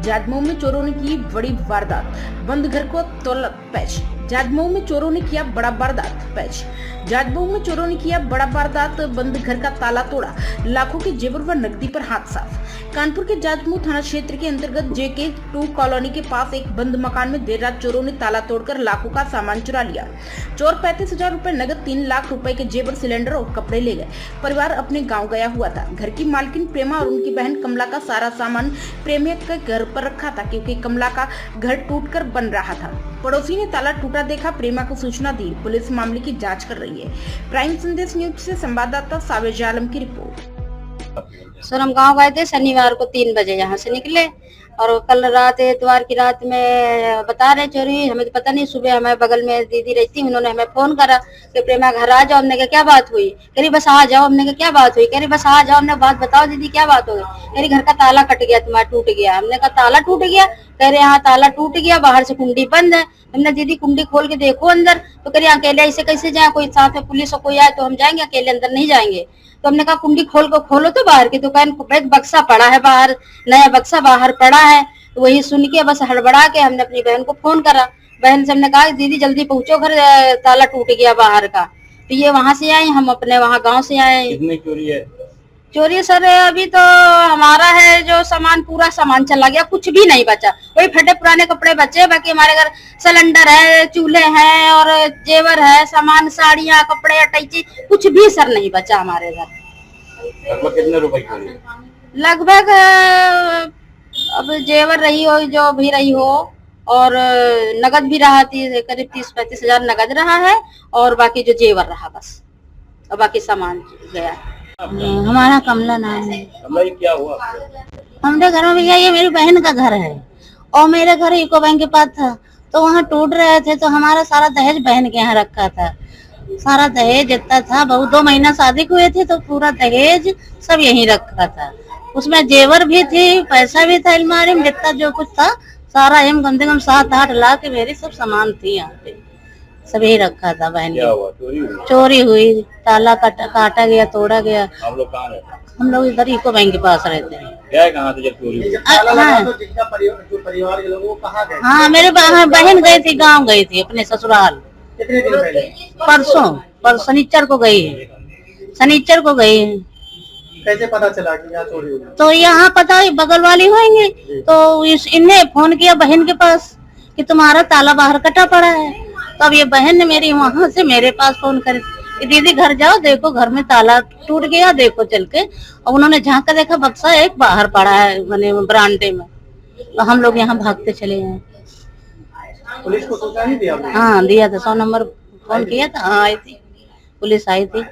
जादमऊ में चोरों ने की बड़ी वारदात, बंद घर को तोड़ा पैच। जादमऊ में चोरों ने किया बड़ा वारदात पैच। जादमऊ में चोरों ने किया बड़ा वारदात, बंद घर का ताला तोड़ा, लाखों के जेवर व नकदी पर हाथ साफ। कानपुर के जादमऊ थाना क्षेत्र के अंतर्गत जेके 2 कॉलोनी के पास एक बंद मकान में देर रात चोरों ने ताला तोड़कर लाखों का सामान चुरा लिया। चोर 35,000 रुपए नगद, 3 लाख रुपए के जेवर, सिलेंडर और कपड़े ले गए। परिवार अपने गाँव गया हुआ था। घर की मालकिन प्रेमा और उनकी बहन कमला का सारा सामान प्रेमी के घर पर रखा था, क्योंकि कमला का घर टूटकर बन रहा था। पड़ोसी ने ताला टूटा देखा, प्रेमा को सूचना दी। पुलिस मामले की जांच कर रही है। प्राइम संदेश न्यूज से संवाददाता सावेज आलम की रिपोर्ट। सर, हम गांव गए थे शनिवार को 3 बजे यहाँ से निकले और कल रात इतवार की रात में बता रहे चोरी, हमें तो पता नहीं। सुबह हमें बगल में दीदी रहती, उन्होंने हमें फोन करा कि प्रेमा घर आ जाओ। हमने कहा क्या बात हुई? कह रही बस आ जाओ। हमने कहा क्या बात हुई? कह रही बस आ जाओ। हमने बात बताओ दीदी क्या बात हो गई? कह रही घर का ताला कट गया, तुम्हारा टूट गया। हमने कहा ताला टूट गया? कह रहे हाँ ताला टूट गया, बाहर से कुंडी बंद है। हमने दीदी कुंडी खोल के देखो अंदर, तो कह रही अकेले ऐसे कैसे जाए, कोई साथ में पुलिस और कोई आए तो हम जाएंगे, अकेले अंदर नहीं जाएंगे। तो हमने कहा कुंडी खोलो तो बाहर की दुकान एक बक्सा पड़ा है बाहर, नया बक्सा बाहर पड़ा है। तो वही सुन के बस हड़बड़ा के हमने अपनी बहन को फोन करा। बहन से हमने कहा दीदी जल्दी पहुंचो घर, ताला टूट गया बाहर का। तो ये वहां से आए, हम अपने वहां गांव से आए। कितनी चोरी है? चोरी सर अभी तो हमारा है जो सामान, पूरा सामान चला गया, कुछ भी नहीं बचा। वही फटे पुराने कपड़े बचे, बाकी हमारे घर सिलेंडर है, चूल्हे हैं और जेवर है, सामान, साड़ियाँ, कपड़े, अटैची, कुछ भी सर नहीं बचा हमारे घर। लगभग कितने रुपए चोरी? लगभग अब जेवर रही हो जो भी रही हो और नगद भी रहा थी, करीब 30-35 हजार नगद रहा है और बाकी जो जेवर रहा बस, और बाकी सामान गया। हमारा कमला नाम है। कमला, ये क्या हुआ? हमारे घर में भैया ये मेरी बहन का घर है और मेरे घर यूको बैंक के पास था, तो वहाँ टूट रहे थे। तो हमारा सारा दहेज बहन के यहाँ रखा था, सारा दहेज जितना था, बहुत 2 महीना शादी हुए थे तो पूरा दहेज सब यहीं रखा था। उसमें जेवर भी थी, पैसा भी था, अलमारी में जितना जो कुछ था सारा, एम कम से कम 7-8 लाख मेरी सब सामान थी यहाँ पे, सब यही रखा था बहन। क्या हुआ? चोरी हुई, ताला काटा गया, तोड़ा गया। आप लोग कहाँ रहते? हम लोग इधर यूको बैंक के पास रहते हैं। गए कहाँ थे जब चोरी हुई? परिवार के लोग कहाँ गए? हाँ, मेरे बहन गई थी, गांव गई थी अपने ससुराल। कितने दिन पहले? परसों शनिचर को गई है, शनिचर को गई है। कैसे पता चला कि यहाँ चोरी हुई? तो यहाँ पता बगल वाली होंगे, तो इन्हें फोन किया बहन के पास कि तुम्हारा ताला बाहर कटा पड़ा है। तो अब ये बहन ने मेरी वहां से मेरे पास फोन करे कि दीदी घर जाओ, देखो घर में ताला टूट गया, देखो चल के। और उन्होंने झांक कर देखा, बक्सा एक बाहर पड़ा है मैंने बरामदे में। तो हम लोग यहाँ भागते चले गए। पुलिस को सूचना नहीं दिया? हाँ दिया था, 100 नंबर फोन किया था। हाँ आई थी, पुलिस आई थी।